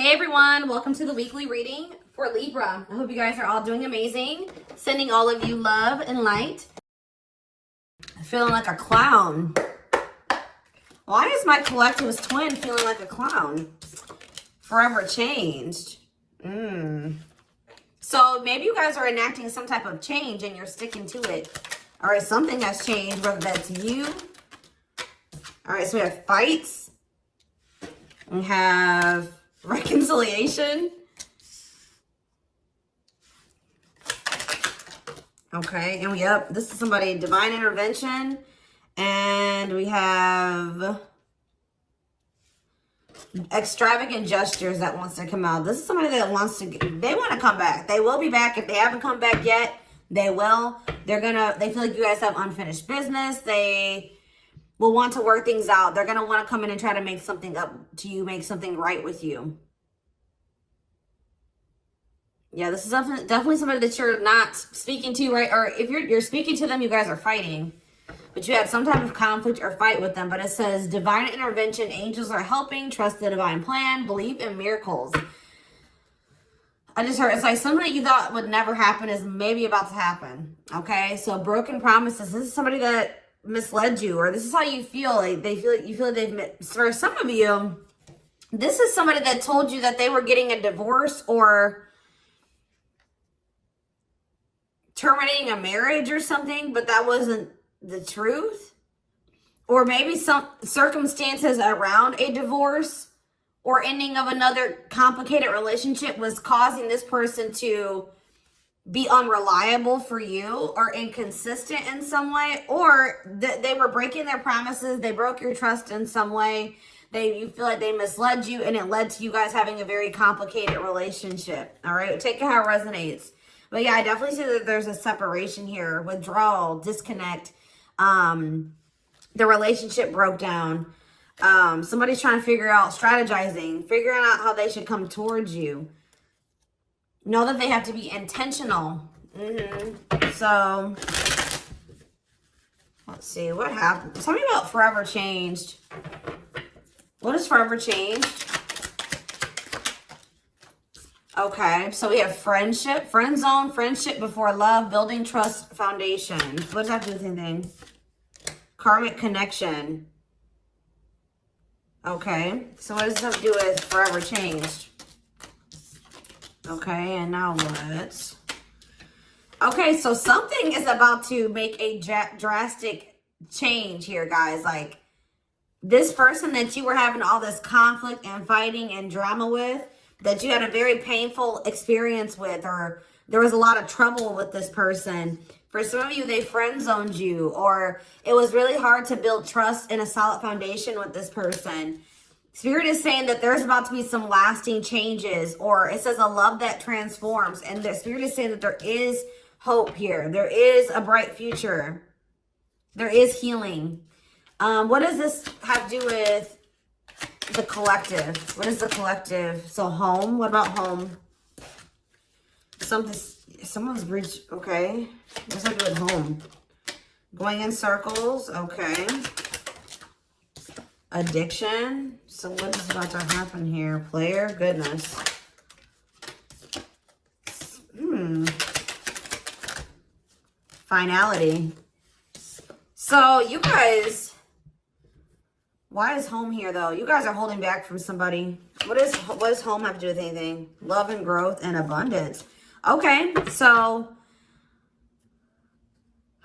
Hey everyone, welcome to the weekly reading for Libra. I hope you guys are all doing amazing. Sending all of you love and light. I'm feeling like a clown. Why is my collective's twin feeling like a clown? Forever changed. So maybe you guys are enacting some type of change and you're sticking to it. All right, something has changed, whether that's you. All right, so we have fights. We have reconciliation. Okay, and this is somebody, divine intervention. And we have extravagant gestures that wants to come out. This is somebody that wants to, they want to come back. They will be back. If they haven't come back yet, they will. They feel like you guys have unfinished business. They will want to work things out. They're going to want to come in and try to make something up to you, make something right with you. Yeah, this is definitely somebody that you're not speaking to, right? Or if you're speaking to them, you guys are fighting. But you had some type of conflict or fight with them. But it says, divine intervention, angels are helping, trust the divine plan, believe in miracles. I just heard, it's like something that you thought would never happen is maybe about to happen. Okay, so broken promises. This is somebody that misled you, or this is how you feel. Like you feel like they've, for some of you, this is somebody that told you that they were getting a divorce or terminating a marriage or something, but that wasn't the truth. Or maybe some circumstances around a divorce or ending of another complicated relationship was causing this person to be unreliable for you or inconsistent in some way, or they were breaking their promises. They broke your trust in some way. You feel like they misled you, and it led to you guys having a very complicated relationship. All right, take it how it resonates. But yeah, I definitely see that there's a separation here, withdrawal, disconnect. The relationship broke down. Somebody's trying to figure out, strategizing, figuring out how they should come towards you. Know that they have to be intentional. So, let's see, what happened? Tell me about forever changed. What is forever changed? Okay, so we have friendship, friend zone, friendship before love, building trust, foundation. What does that do with anything? Karmic connection. Okay, so what does this have to do with forever changed? Okay, and now what? Okay, so something is about to make a drastic change here, guys. Like, this person that you were having all this conflict and fighting and drama with, that you had a very painful experience with, or there was a lot of trouble with this person. For some of you, they friend zoned you, or it was really hard to build trust and a solid foundation with this person. Spirit is saying that there's about to be some lasting changes, or it says a love that transforms. And the Spirit is saying that there is hope here. There is a bright future. There is healing. What does this have to do with the collective? What is the collective? So home. What about home? Someone's breached. Okay. What's that do with home? Going in circles. Okay. Addiction. So what is about to happen here? Player. Goodness. Finality. So you guys, why is home here though? You guys are holding back from somebody. What does home have to do with anything? Love and growth and abundance. Okay, so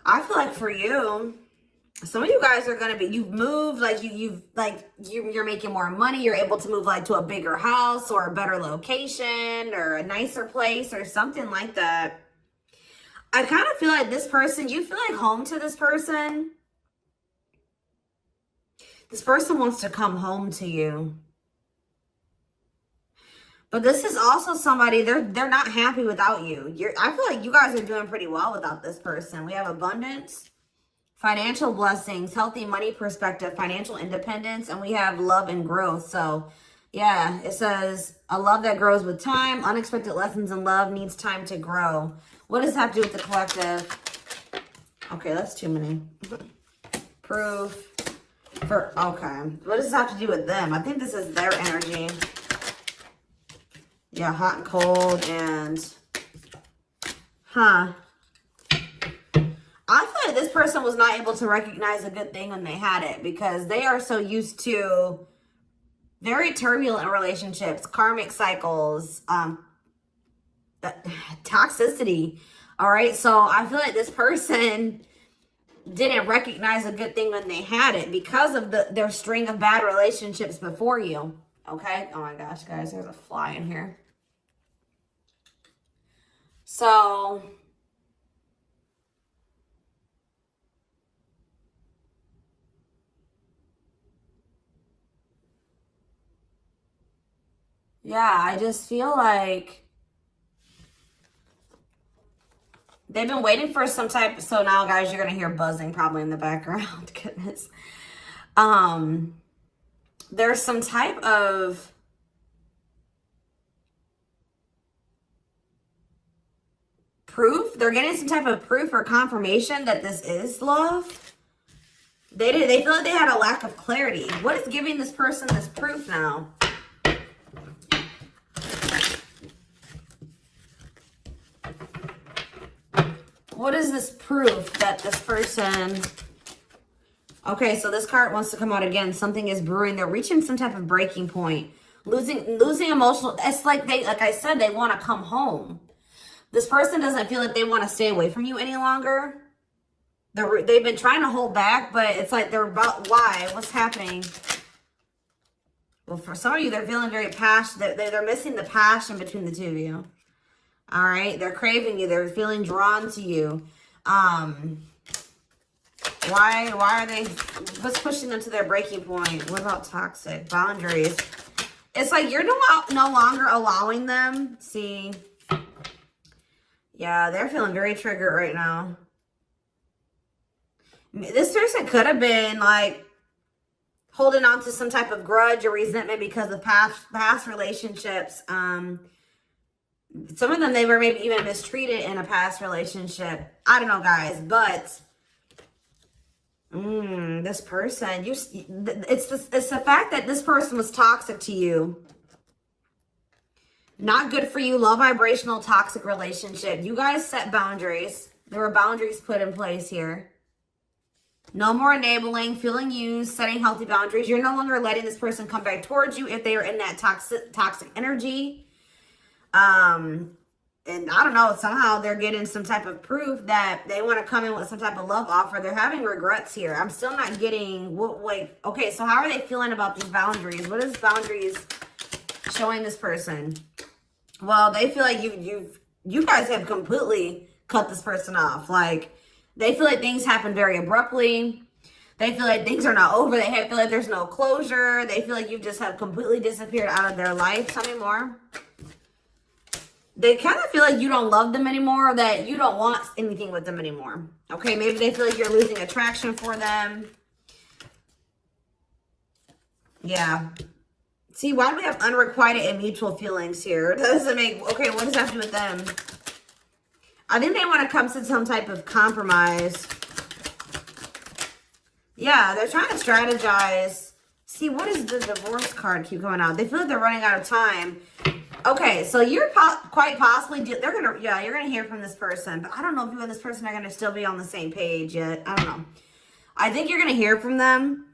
I feel like for you, some of you guys are gonna be, you've moved, like you're making more money. You're able to move like to a bigger house or a better location or a nicer place or something like that. I kind of feel like this person, you feel like home to this person. This person wants to come home to you. But this is also somebody, they're not happy without you. I feel like you guys are doing pretty well without this person. We have abundance, financial blessings, healthy money perspective, financial independence, and we have love and growth. So yeah, it says a love that grows with time. Unexpected lessons in love needs time to grow. What does that have to do with the collective? Okay, that's too many. Proof. Okay. What does this have to do with them? I think this is their energy. Yeah, hot and cold and... Huh. I feel like this person was not able to recognize a good thing when they had it because they are so used to very turbulent relationships, karmic cycles, toxicity. All right. So I feel like this person didn't recognize a good thing when they had it because of their string of bad relationships before you. Okay. Oh my gosh, guys, there's a fly in here. So yeah, I just feel like they've been waiting for some type. So now, guys, you're going to hear buzzing probably in the background. Goodness. There's some type of proof. They're getting some type of proof or confirmation that this is love. They feel like they had a lack of clarity. What is giving this person this proof now? What is this proof that this person... Okay, so this card wants to come out again. Something is brewing. They're reaching some type of breaking point. Losing emotional... It's like I said, they want to come home. This person doesn't feel like they want to stay away from you any longer. They've been trying to hold back, but it's like they're about... Why? What's happening? Well, for some of you, they're feeling very passionate. They're missing the passion between the two of you. All right, they're craving you. They're feeling drawn to you. Why are they? What's pushing them to their breaking point? What about toxic boundaries? It's like you're no longer allowing them. See, yeah, they're feeling very triggered right now. This person could have been like holding on to some type of grudge or resentment because of past relationships. Some of them, they were maybe even mistreated in a past relationship. I don't know, guys, but this person, it's the fact that this person was toxic to you. Not good for you. Low vibrational toxic relationship. You guys set boundaries. There were boundaries put in place here. No more enabling, feeling used, setting healthy boundaries. You're no longer letting this person come back towards you if they are in that toxic energy. And I don't know, somehow they're getting some type of proof that they want to come in with some type of love offer. They're having regrets here. I'm still not getting okay, so how are they feeling about these boundaries? What is boundaries showing this person? Well, they feel like you guys have completely cut this person off. Like, they feel like things happen very abruptly. They feel like things are not over. They feel like there's no closure. They feel like you just have completely disappeared out of their life. Tell me more. They kind of feel like you don't love them anymore, or that you don't want anything with them anymore. Okay, maybe they feel like you're losing attraction for them. Yeah. See, why do we have unrequited and mutual feelings here? Doesn't make... Okay, what does that have to do with them? I think they want to come to some type of compromise. Yeah, they're trying to strategize. See, what is the divorce card keep going out? They feel like they're running out of time. Okay, so you're quite possibly... you're going to hear from this person. But I don't know if you and this person are going to still be on the same page yet. I don't know. I think you're going to hear from them.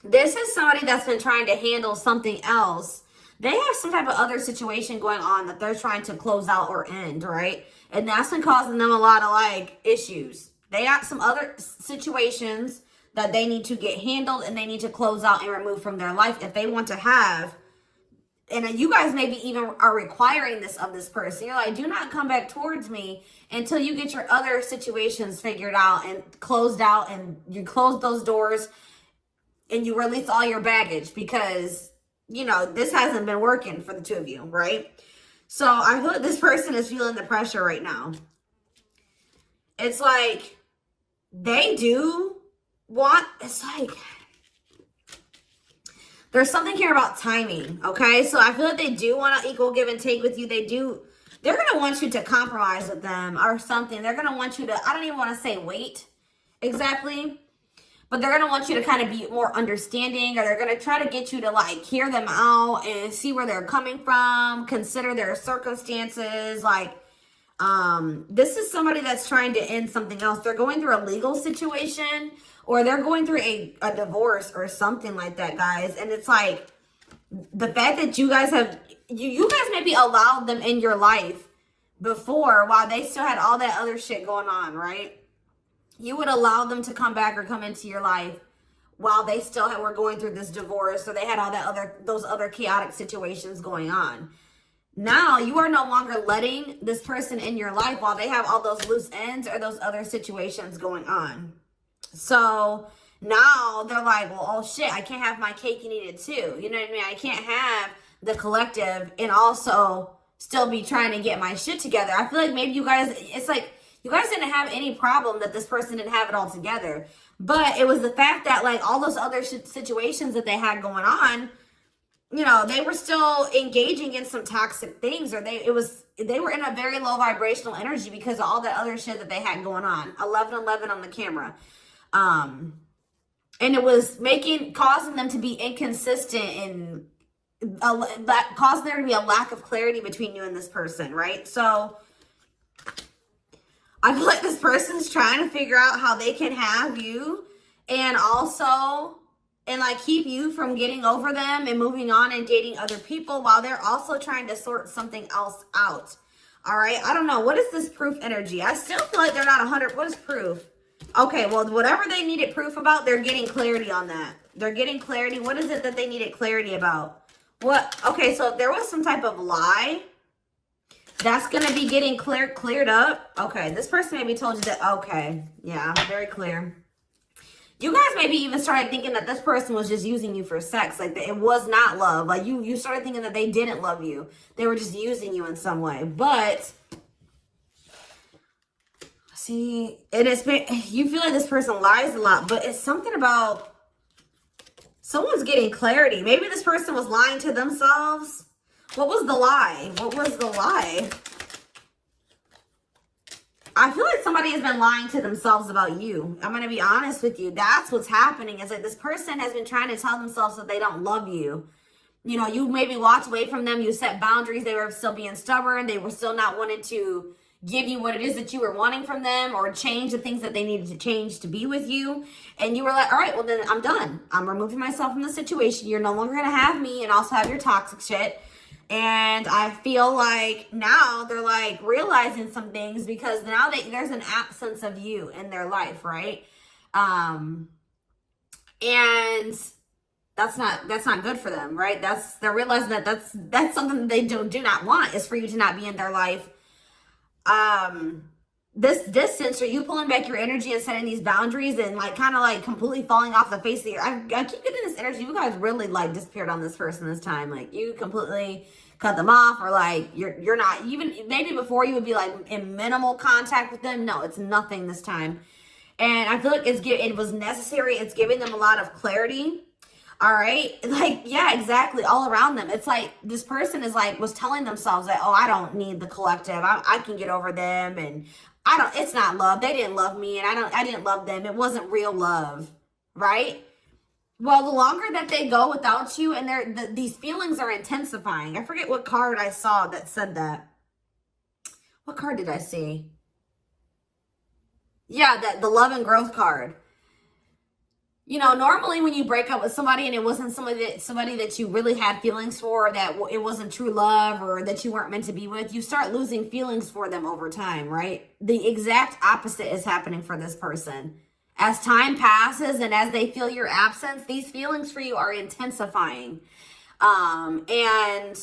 This is somebody that's been trying to handle something else. They have some type of other situation going on that they're trying to close out or end, right? And that's been causing them a lot of, like, issues. They have some other situations that they need to get handled and they need to close out and remove from their life if they want to have... And you guys maybe even are requiring this of this person. You're like, do not come back towards me until you get your other situations figured out and closed out, and you close those doors and you release all your baggage because, you know, this hasn't been working for the two of you, right? So I feel like this person is feeling the pressure right now. It's like they do want, it's like... There's something here about timing, okay? So I feel like they do want to equal give and take with you. They're going to want you to compromise with them or something. They're going to want you to, I don't even want to say wait exactly. but they're going to want you to kind of be more understanding, or they're going to try to get you to like hear them out and see where they're coming from, consider their circumstances. Like, this is somebody that's trying to end something else. They're going through a legal situation, or they're going through a divorce or something like that, guys. And it's like, the fact that you guys have, you guys maybe allowed them in your life before while they still had all that other shit going on, right? You would allow them to come back or come into your life while they still were going through this divorce, or they had all that those other chaotic situations going on. Now you are no longer letting this person in your life while they have all those loose ends or those other situations going on. So now they're like, well, oh shit, I can't have my cake and eat it too. You know what I mean? I can't have the collective and also still be trying to get my shit together. I feel like maybe you guys, it's like, you guys didn't have any problem that this person didn't have it all together. But it was the fact that like all those other situations that they had going on, you know, they were still engaging in some toxic things, or they were in a very low vibrational energy because of all that other shit that they had going on. 1111 on the camera. And it was causing them to be inconsistent and causing there to be a lack of clarity between you and this person, right? So I feel like this person's trying to figure out how they can have you and also, and like keep you from getting over them and moving on and dating other people while they're also trying to sort something else out. All right. I don't know. What is this proof energy? I still feel like they're not 100. What is proof? Okay. Well, whatever they needed proof about, they're getting clarity on that. They're getting clarity. What is it that they needed clarity about? What? Okay. So if there was some type of lie, that's going to be getting cleared up. Okay. This person maybe told you that. Okay. Yeah. Very clear. You guys maybe even started thinking that this person was just using you for sex. Like, it was not love. Like, you started thinking that they didn't love you. They were just using you in some way. But, see, you feel like this person lies a lot. But it's something about someone's getting clarity. Maybe this person was lying to themselves. What was the lie? What was the lie? I feel like somebody has been lying to themselves about you. I'm going to be honest with you. That's what's happening. It's like this person has been trying to tell themselves that they don't love you. You know, you maybe walked away from them. You set boundaries. They were still being stubborn. They were still not wanting to give you what it is that you were wanting from them, or change the things that they needed to change to be with you. And you were like, all right, well then I'm done. I'm removing myself from the situation. You're no longer going to have me and also have your toxic shit. And I feel like now they're like realizing some things because now there's an absence of you in their life, right? And that's not good for them, right? They're realizing that that's something that they do not want, is for you to not be in their life. This distance, or you pulling back your energy and setting these boundaries and like kind of like completely falling off the face of the earth. I keep getting this energy. You guys really like disappeared on this person this time. Like, you completely cut them off, or like you're not even, maybe before you would be like in minimal contact with them. No, it's nothing this time. And I feel like it was necessary. It's giving them a lot of clarity. All right. Like, yeah, exactly. All around them. It's like this person was telling themselves that, oh, I don't need the collective. I can get over them. And it's not love. They didn't love me. And I didn't love them. It wasn't real love. Right. Well, the longer that they go without you, and these feelings are intensifying. I forget what card I saw that said that. What card did I see? Yeah, the love and growth card. You know, normally when you break up with somebody and it wasn't somebody that you really had feelings for, or that it wasn't true love, or that you weren't meant to be with, you start losing feelings for them over time, right? The exact opposite is happening for this person. As time passes and as they feel your absence, these feelings for you are intensifying. And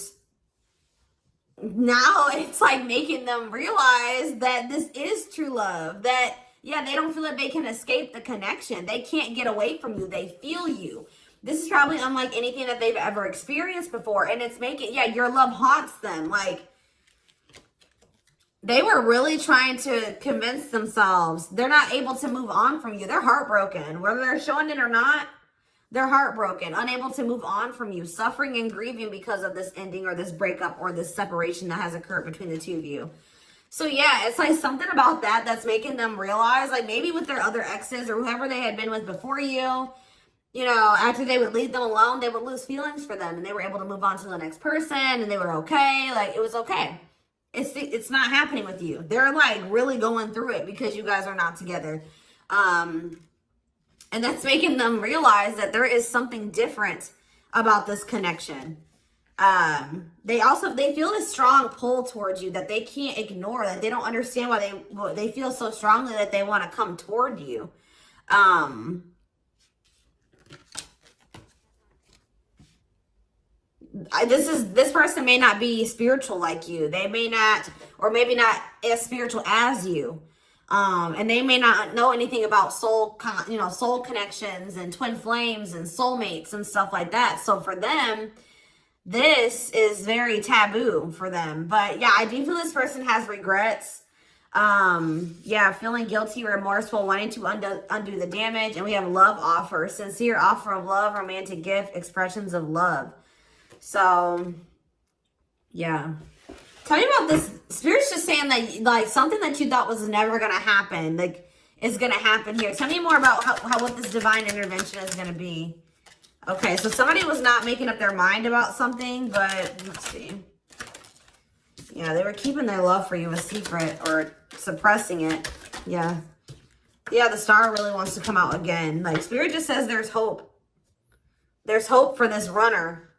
now it's like making them realize that this is true love. That, yeah, they don't feel like they can escape the connection. They can't get away from you. They feel you. This is probably unlike anything that they've ever experienced before. And it's your love haunts them. Like, they were really trying to convince themselves they're not able to move on from you. They're heartbroken. Whether they're showing it or not, they're heartbroken, unable to move on from you, suffering and grieving because of this ending or this breakup or this separation that has occurred between the two of you. So yeah, it's like something about that that's making them realize, like maybe with their other exes or whoever they had been with before you know, after they would leave them alone, they would lose feelings for them and they were able to move on to the next person and they were okay. Like, it was okay. It's not happening with you. They're like really going through it because you guys are not together. And that's making them realize that there is something different about this connection. They feel this strong pull towards you that they can't ignore, that they don't understand why they feel so strongly that they want to come toward you. This person may not be spiritual like you. They may not, or maybe not as spiritual as you. And they may not know anything about soul connections and twin flames and soulmates and stuff like that. So for them, this is very taboo for them. But yeah, I do feel this person has regrets. Yeah, feeling guilty, remorseful, wanting to undo the damage. And we have love offer, sincere offer of love, romantic gift, expressions of love. So, yeah. Tell me about this. Spirit's just saying that, like, something that you thought was never going to happen, like, is going to happen here. Tell me more about what this divine intervention is going to be. Okay, so somebody was not making up their mind about something, but let's see. Yeah, they were keeping their love for you a secret or suppressing it. Yeah. Yeah, the star really wants to come out again. Like, Spirit just says there's hope. There's hope for this runner.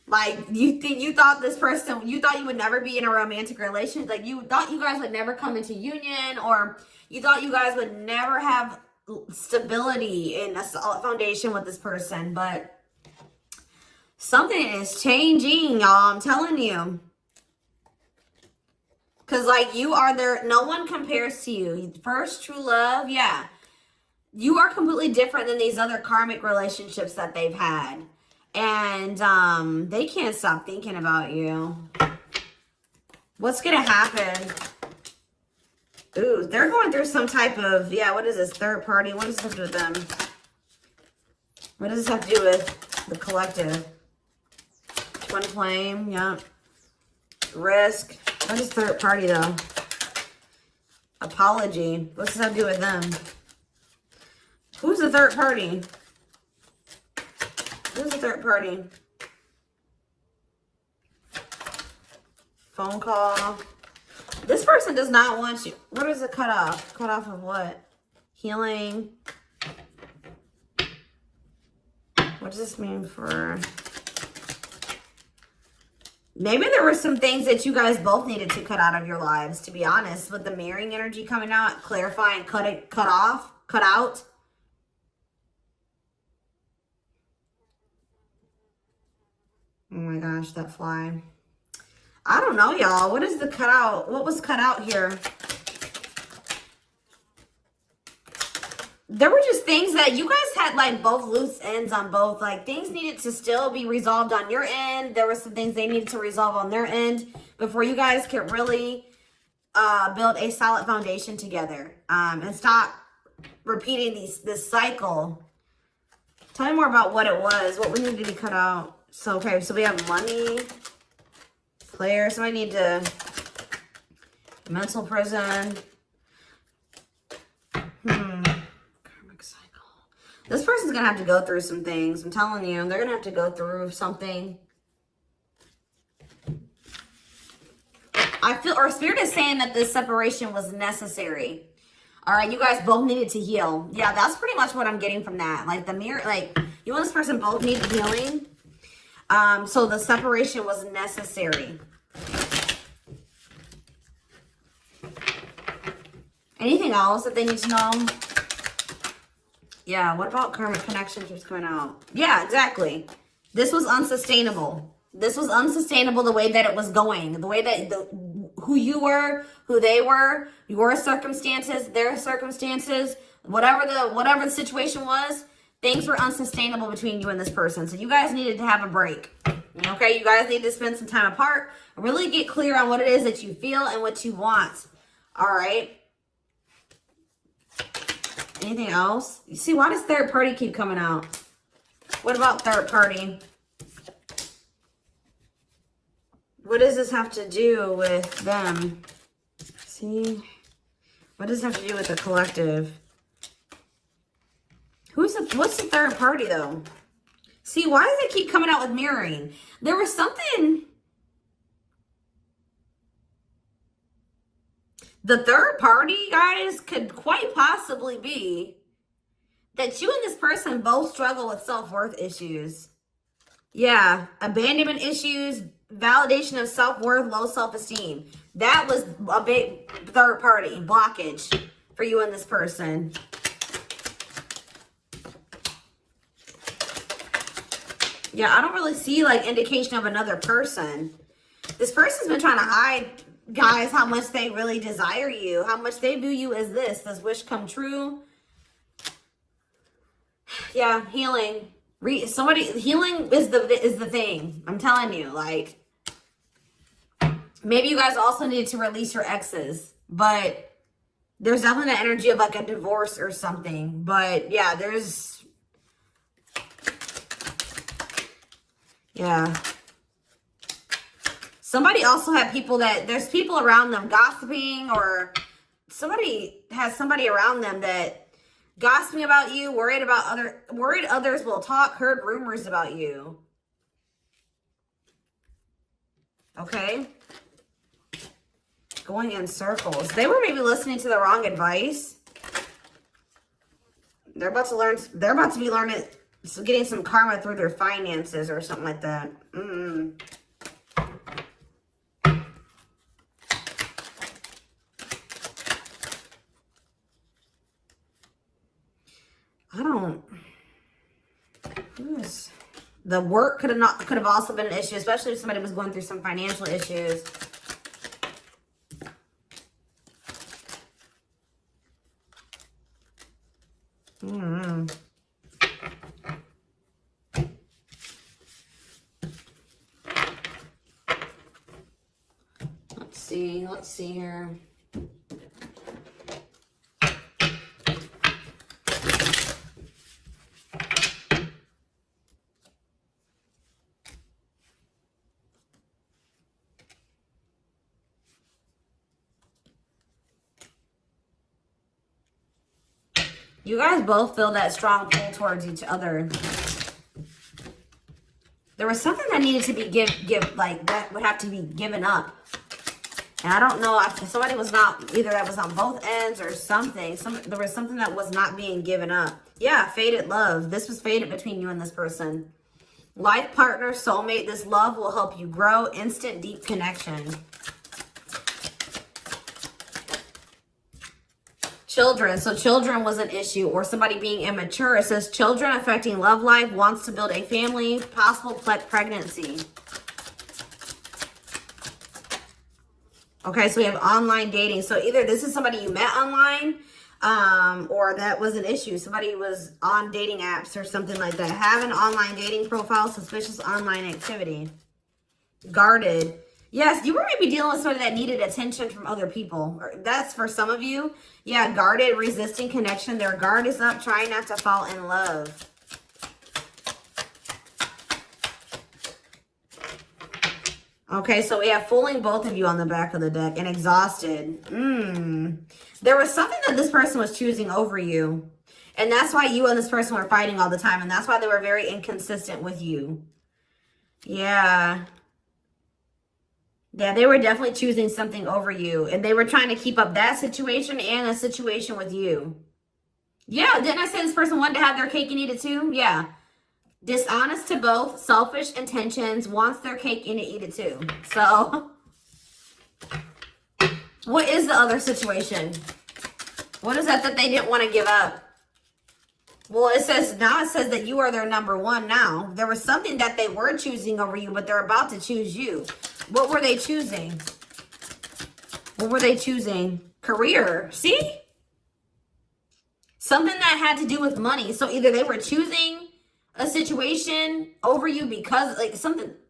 Like, you thought this person, you thought you would never be in a romantic relationship. Like, you thought you guys would never come into union, or you thought you guys would never have stability in a solid foundation with this person. But something is changing, y'all. I'm telling you. Because, like, you are there. No one compares to you. First true love, yeah. You are completely different than these other karmic relationships that they've had. And they can't stop thinking about you. What's going to happen? Ooh, they're going through some type of, yeah, what is this? Third party? What does this have to do with them? What does this have to do with the collective? Twin flame, yeah. Risk. What is third party, though? Apology. What's this have to do with them? Who's the third party? Who's the third party? Phone call. This person does not want you. What is it cut off? Cut off of what? Healing. What does this mean for... Maybe there were some things that you guys both needed to cut out of your lives, to be honest. With the mirroring energy coming out, clarifying, cut out. Oh my gosh, that fly. I don't know, y'all. What is the cutout? What was cut out here? There were just things that you guys had, like, both loose ends on both. Like, things needed to still be resolved on your end. There were some things they needed to resolve on their end before you guys could really build a solid foundation together. And stop repeating this cycle. Tell me more about what it was. What needed to be cut out? So, okay, so we have money, player. So I need to, mental prison. Karmic cycle. This person's going to have to go through some things. I'm telling you, they're going to have to go through something. I feel, or Spirit is saying that this separation was necessary. All right, you guys both needed to heal. Yeah, that's pretty much what I'm getting from that. Like, the mirror, like, you and this person both needed healing. So the separation was necessary. Anything else that they need to know? Yeah, what about karmic connection keeps coming out? Yeah, exactly. This was unsustainable. This was unsustainable the way that it was going. The way that, who you were, who they were, your circumstances, their circumstances, whatever the situation was, things were unsustainable between you and this person. So you guys needed to have a break. Okay, you guys need to spend some time apart. Really get clear on what it is that you feel and what you want. All right. Anything else? You see, why does third party keep coming out? What about third party? What does this have to do with them? See? What does it have to do with the collective? What's the third party, though? See, why does it keep coming out with mirroring? There was something... The third party, guys, could quite possibly be that you and this person both struggle with self-worth issues. Yeah, abandonment issues, validation of self-worth, low self-esteem. That was a big third party blockage for you and this person. Yeah, I don't really see like indication of another person. This person's been trying to hide, guys, how much they really desire you, how much they view you as this wish come true. Yeah, healing. Healing is the thing. I'm telling you, like, maybe you guys also need to release your exes, but there's definitely that energy of like a divorce or something. But yeah, yeah. Somebody also had there's people around them gossiping, or somebody has somebody around them that gossiping about you, worried others will talk, heard rumors about you. Okay. Going in circles. They were maybe listening to the wrong advice. They're about to be learning, getting some karma through their finances or something like that. The work could have also been an issue, especially if somebody was going through some financial issues. Let's see here. You guys both feel that strong pull towards each other. There was something that needed to be that would have to be given up. And I don't know if somebody was not, either that was on both ends or something. There was something that was not being given up. Yeah, fated love. This was fated between you and this person. Life partner, soulmate. This love will help you grow. Instant, deep connection. Children. So children was an issue, or somebody being immature. It says children affecting love life, wants to build a family, possible pregnancy. Okay, so we have online dating. So either this is somebody you met online, or that was an issue. Somebody was on dating apps or something like that. Have an online dating profile, suspicious online activity. Guarded. Yes, you were maybe dealing with somebody that needed attention from other people. That's for some of you. Yeah, guarded, resisting connection. Their guard is up, trying not to fall in love. Okay, so we have fooling both of you on the back of the deck and exhausted. There was something that this person was choosing over you. And that's why you and this person were fighting all the time. And that's why they were very inconsistent with you. Yeah. Yeah, they were definitely choosing something over you. And they were trying to keep up that situation and a situation with you. Yeah, didn't I say this person wanted to have their cake and eat it too? Yeah. Dishonest to both, selfish intentions, wants their cake and to eat it too. So, what is the other situation? What is that they didn't want to give up? Well, it says that you are their number one now. There was something that they were choosing over you, but they're about to choose you. What were they choosing? What were they choosing? Career. See? Something that had to do with money. So either they were choosing a situation over you because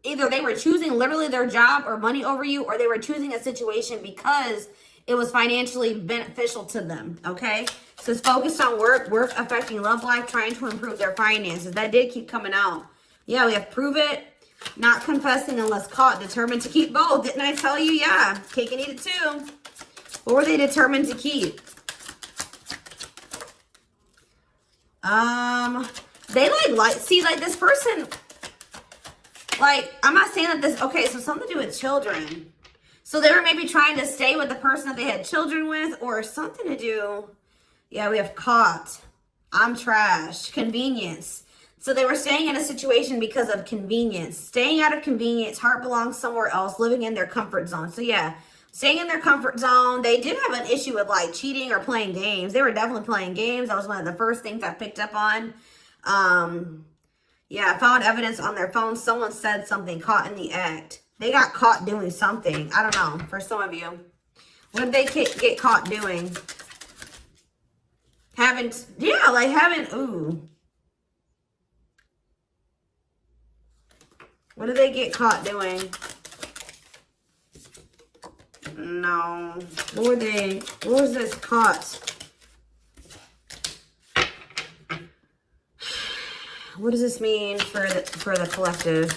either they were choosing literally their job or money over you, or they were choosing a situation because it was financially beneficial to them. Okay, so it's focused on work affecting love life, trying to improve their finances. That did keep coming out. Yeah, we have prove it, not confessing unless caught, determined to keep both. Didn't I tell you? Yeah, cake and eat it too. What were they determined to keep? They see, like this person, like, I'm not saying that this, okay, so something to do with children. So they were maybe trying to stay with the person that they had children with, or something to do. Yeah, we have caught. I'm trash. Convenience. So they were staying in a situation because of convenience. Staying out of convenience. Heart belongs somewhere else. Living in their comfort zone. So yeah, staying in their comfort zone. They did have an issue with like cheating or playing games. They were definitely playing games. That was one of the first things I picked up on. Yeah, found evidence on their phone. Someone said something, caught in the act. They got caught doing something. I don't know, for some of you. What did they get caught doing? Ooh. What did they get caught doing? No. What was this caught? What does this mean for the collective?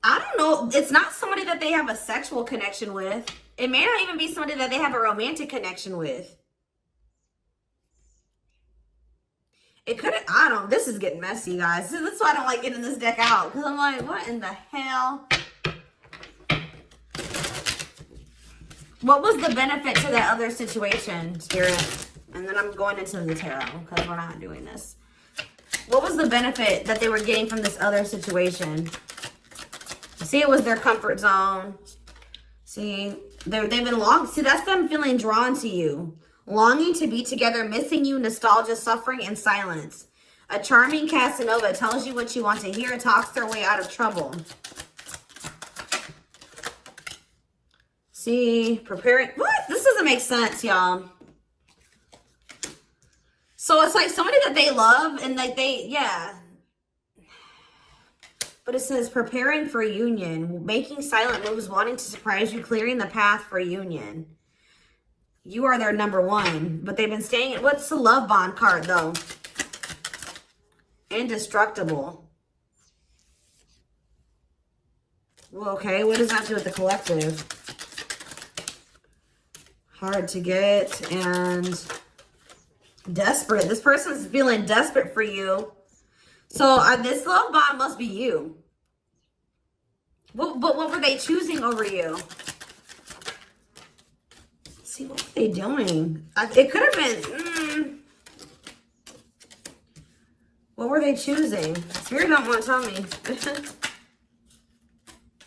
I don't know. It's not somebody that they have a sexual connection with. It may not even be somebody that they have a romantic connection with. It could have, I don't, this is getting messy, guys. That's why I don't like getting this deck out. Because I'm like, what in the hell? What was the benefit to that other situation, Spirit? And then I'm going into the tarot because we're not doing this. What was the benefit that they were getting from this other situation? See, it was their comfort zone. See, they've been see, that's them feeling drawn to you. Longing to be together, missing you, nostalgia, suffering, and silence. A charming Casanova tells you what you want to hear, talks their way out of trouble. See, preparing. What? This doesn't make sense, y'all. So it's like somebody that they love and like yeah. But it says preparing for union, making silent moves, wanting to surprise you, clearing the path for union. You are their number one, but they've been staying. What's the love bond card though? Indestructible. Well, okay, what does that do with the collective? Hard to get and desperate. This person's feeling desperate for you. So this love bond must be you. But what were they choosing over you? See, what were they doing? It could have been... What were they choosing? Spirit don't want to tell me.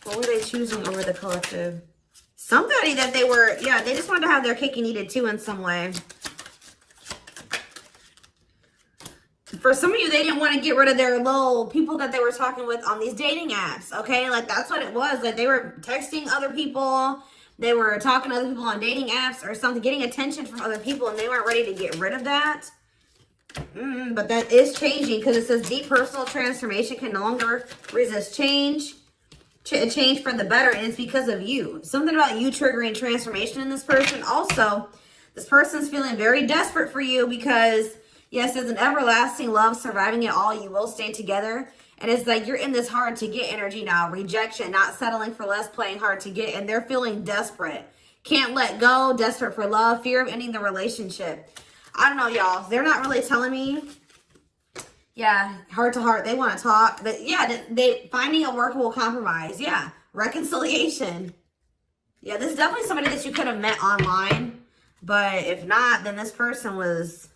What were they choosing over the collective? Somebody that they were... Yeah, they just wanted to have their cake and eat it too in some way. For some of you, they didn't want to get rid of their little people that they were talking with on these dating apps, okay? Like, that's what it was. Like, they were texting other people. They were talking to other people on dating apps or something, getting attention from other people, and they weren't ready to get rid of that. But that is changing because it says deep personal transformation can no longer resist change. Change for the better, and it's because of you. Something about you triggering transformation in this person. Also, this person's feeling very desperate for you because... Yes, it's an everlasting love, surviving it all. You will stay together. And it's like you're in this hard to get energy now. Rejection, not settling for less, playing hard to get. And they're feeling desperate. Can't let go, desperate for love, fear of ending the relationship. I don't know, y'all. They're not really telling me. Yeah, heart to heart. They want to talk. But yeah, they finding a workable compromise. Yeah, reconciliation. Yeah, this is definitely somebody that you could have met online. But if not, then this person was...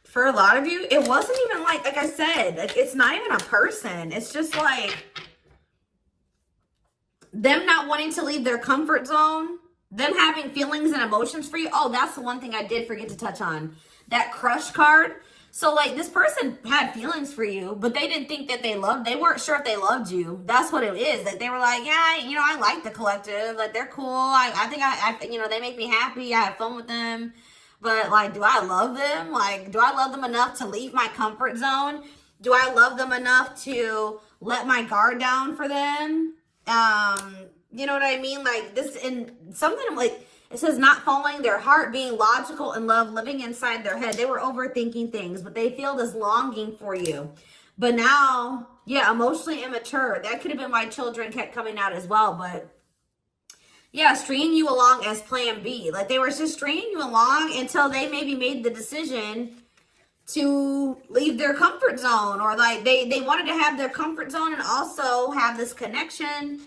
For a lot of you, it wasn't even like I said, like it's not even a person. It's just like them not wanting to leave their comfort zone them having feelings and emotions for you. Oh, that's the one thing I did forget to touch on. That crush card. So, like, this person had feelings for you, but they didn't think that they weren't sure if they loved you. That's what it is. That they were like, yeah, you know, I like the collective. Like, they're cool. I think you know, they make me happy. I have fun with them. But, like, do I love them? Like, do I love them enough to leave my comfort zone? Do I love them enough to let my guard down for them? You know what I mean? Like, this, and something like, it says not following their heart, being logical in love, living inside their head. They were overthinking things, but they feel this longing for you. But now, yeah, emotionally immature. That could have been why children kept coming out as well. But yeah, stringing you along as plan B. Like, they were just stringing you along until they maybe made the decision to leave their comfort zone. Or like they wanted to have their comfort zone and also have this connection.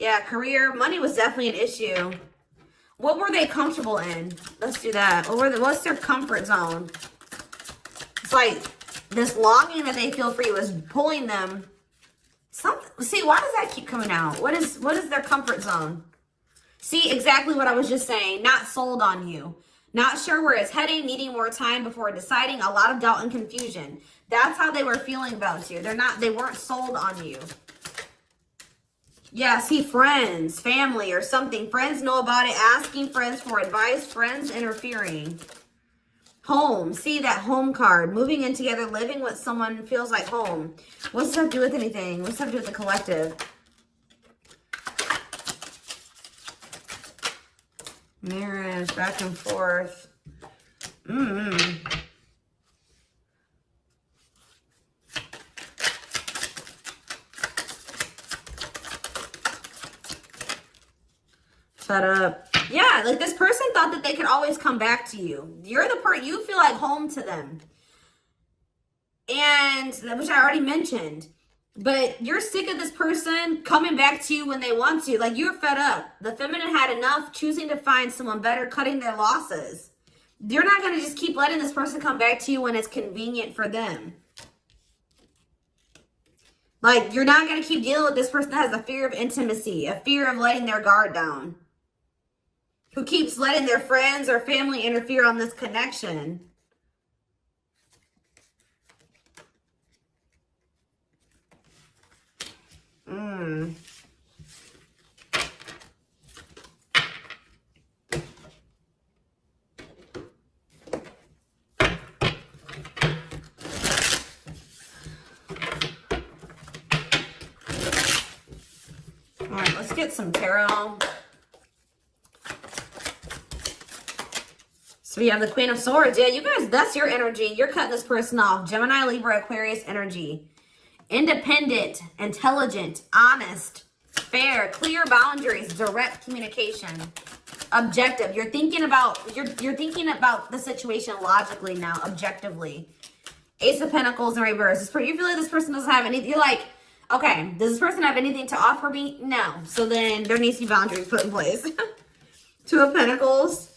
Yeah, career, money was definitely an issue. What were they comfortable in? Let's do that. What's their comfort zone? It's like this longing that they feel for you is pulling them. See, why does that keep coming out? What is their comfort zone? See, exactly what I was just saying. Not sold on you. Not sure where it's heading, needing more time before deciding, a lot of doubt and confusion. That's how they were feeling about you. They weren't sold on you. Yeah, see, friends, family, or something. Friends know about it, asking friends for advice, friends interfering. Home, see that home card. Moving in together, living with someone feels like home. What's that do with anything? What's that do with the collective? Marriage, back and forth. Fed up. Yeah, like this person thought that they could always come back to you. You're the person, you feel like home to them. And, which I already mentioned. But you're sick of this person coming back to you when they want to. Like, you're fed up. The feminine had enough, choosing to find someone better, cutting their losses. You're not going to just keep letting this person come back to you when it's convenient for them. Like, you're not going to keep dealing with this person that has a fear of intimacy, a fear of letting their guard down, who keeps letting their friends or family interfere on this connection. All right, let's get some tarot. So we have the Queen of Swords. Yeah, you guys, that's your energy. You're cutting this person off. Gemini, Libra, Aquarius energy. Independent, intelligent, honest, fair, clear boundaries, direct communication, objective. You're thinking about the situation logically now, objectively. Ace of Pentacles in reverse. You feel like this person doesn't have anything. You're like, okay, does this person have anything to offer me? No. So then there needs to be boundaries put in place. Two of Pentacles.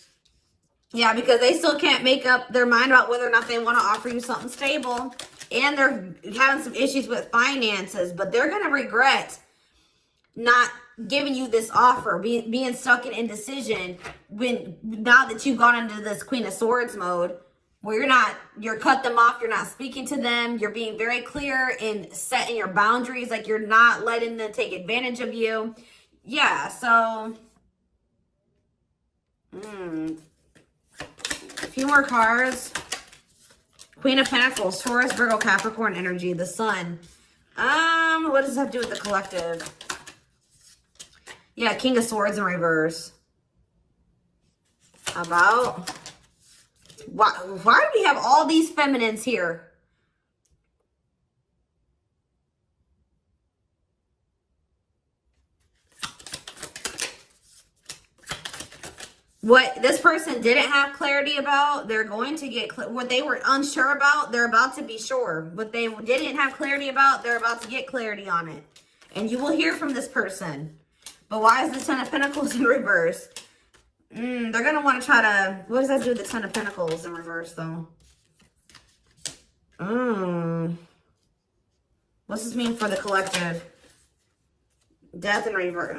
Yeah, because they still can't make up their mind about whether or not they want to offer you something stable. And they're having some issues with finances. But they're going to regret not giving you this offer, being stuck in indecision now that you've gone into this Queen of Swords mode, where you're cut them off, you're not speaking to them, you're being very clear in setting your boundaries, like you're not letting them take advantage of you. Yeah, so a few more cards. Queen of Pentacles, Taurus, Virgo, Capricorn energy, the Sun. What does that have to do with the collective? Yeah, King of Swords in reverse. About why do we have all these feminines here? What this person didn't have clarity about, they're going to get what they were unsure about, they're about to be sure. What they didn't have clarity about, they're about to get clarity on it. And you will hear from this person. But why is the Ten of Pentacles in reverse? They're going to want to try to... What does that do with the Ten of Pentacles in reverse, though? What's this mean for the collective? Death in reverse.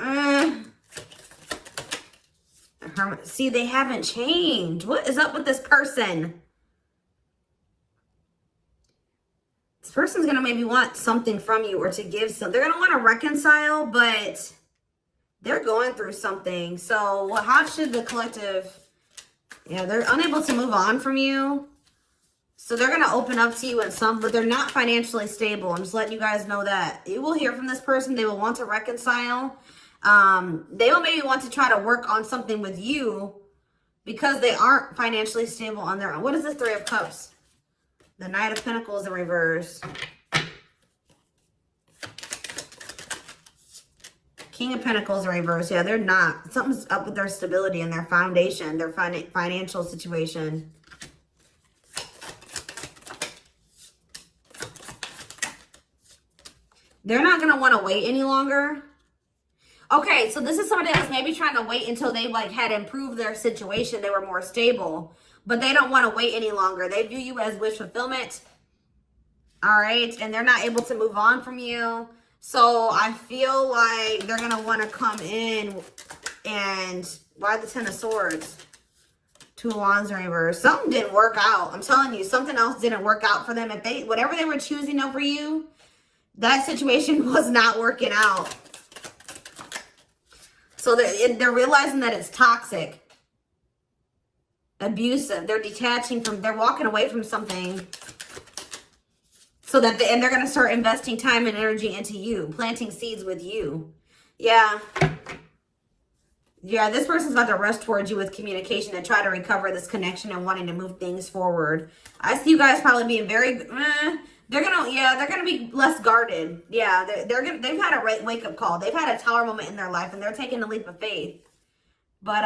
See, they haven't changed. What is up with this person? This person's going to maybe want something from you or to give some. They're going to want to reconcile, but they're going through something. So how should the collective... Yeah, they're unable to move on from you. So they're going to open up to you in some, but they're not financially stable. I'm just letting you guys know that. You will hear from this person. They will want to reconcile. They will maybe want to try to work on something with you because they aren't financially stable on their own. What is the Three of Cups? The Knight of Pentacles in reverse. King of Pentacles in reverse. Yeah, they're not. Something's up with their stability and their foundation, their financial situation. They're not going to want to wait any longer. Okay, so this is somebody that was maybe trying to wait until they like had improved their situation. They were more stable, but they don't want to wait any longer. They view you as wish fulfillment. All right, and they're not able to move on from you. So I feel like they're going to want to come in and... Why the Ten of Swords? Two of Wands in reverse. Something didn't work out. I'm telling you, something else didn't work out for them. If they, whatever they were choosing over you, that situation was not working out. So they're realizing that it's toxic, abusive. They're detaching from, they're walking away from something. So that, and they're going to start investing time and energy into you, planting seeds with you. Yeah. Yeah, this person's about to rush towards you with communication and try to recover this connection and wanting to move things forward. I see you guys probably being very, they're gonna be less guarded. Yeah, they've had a wake-up call. They've had a tower moment in their life and they're taking a leap of faith. But,